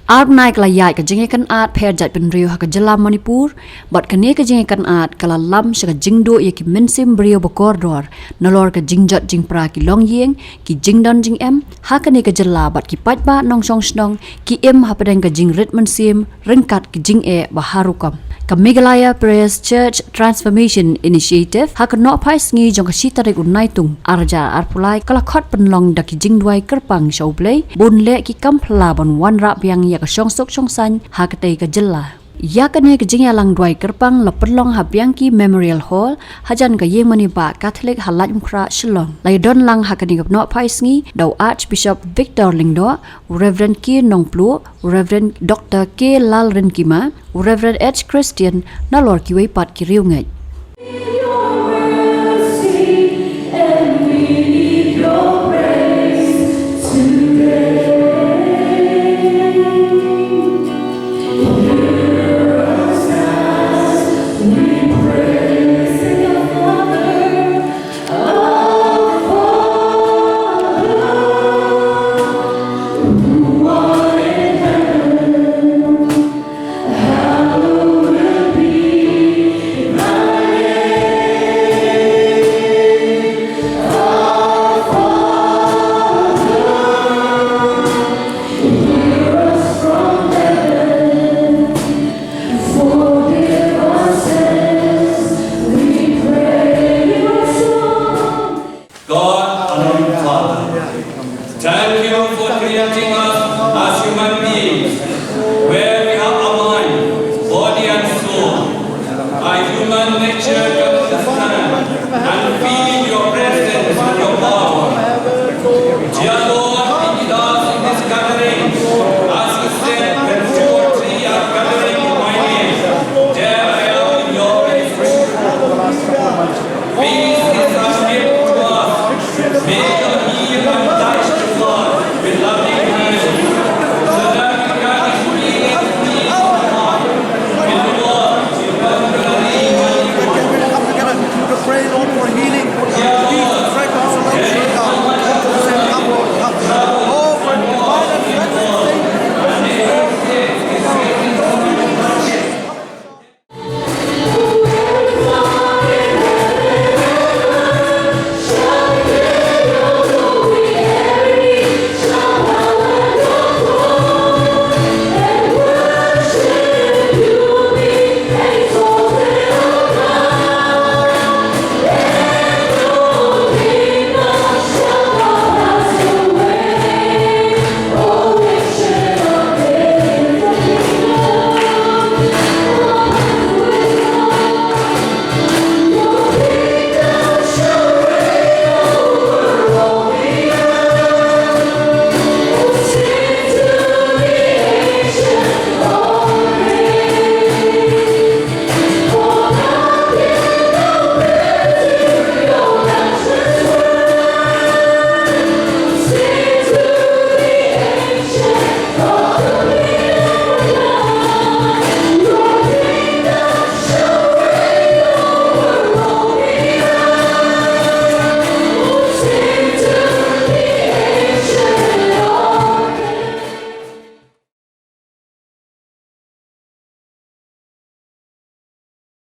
Art naik layak ke jengikan art perjat penriu hak jelam Manipur, bat kene ke jengikan art kala lam syak jingdo ye ki mensim brio bokordor, nalor ke jingjot jingpra ki long yeng, ki jingdon jing em, hak kene ke jela bat ki patba nong song snong, ki em hapadeng ke jing rit mensim, ringkat ki jing e baharukam. Ke Meghalaya Prayers Church Transformation Initiative hak no pai sngi jong ka sitarik unaitung arja arpulai kala khot penlong daki jingduwai kerpang show Blei bun le ki kampla bon wanrah biang ya ka shongsuk shongsan hak tei ka jella. Ya kene ke jingya lang duai kerpang la perlong habiang ki Memorial Hall hajan ka yeng mani ba Catholic halat mkra Shillong. Lai don lang hakani gap no pai sngi daw Archbishop Victor Lingdo, Reverend Ki Nongplu, Reverend Dr. K Lal Renkima, Reverend H Christian nalor ki wei pat ki riu ngai. Thank you for creating us as human beings, where we have a mind, body and soul. Our human nature comes to stand and feel your presence and your power.